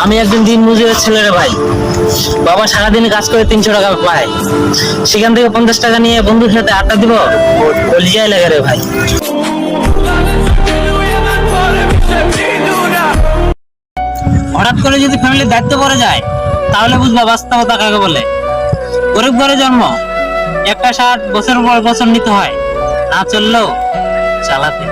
আমি একজন দিন মজুরের ছেলে রে ভাই। বাবা সারাদিনে কাজ করে 300 টাকা পায়, সেখান থেকে 50 টাকা নিয়ে বন্ধুর সাথে আড্ডা দিব, কলিজায় লাগে রে ভাই। হঠাৎ করে যদি ফ্যামিলির দায়িত্ব পড়ে যায়, তাহলে বুঝবা বাস্তবতা কাকে বলে। গরিব ঘরে জন্ম, একটা 60 বছর পর বছর নিতে হয়, না চললেও চালাতে।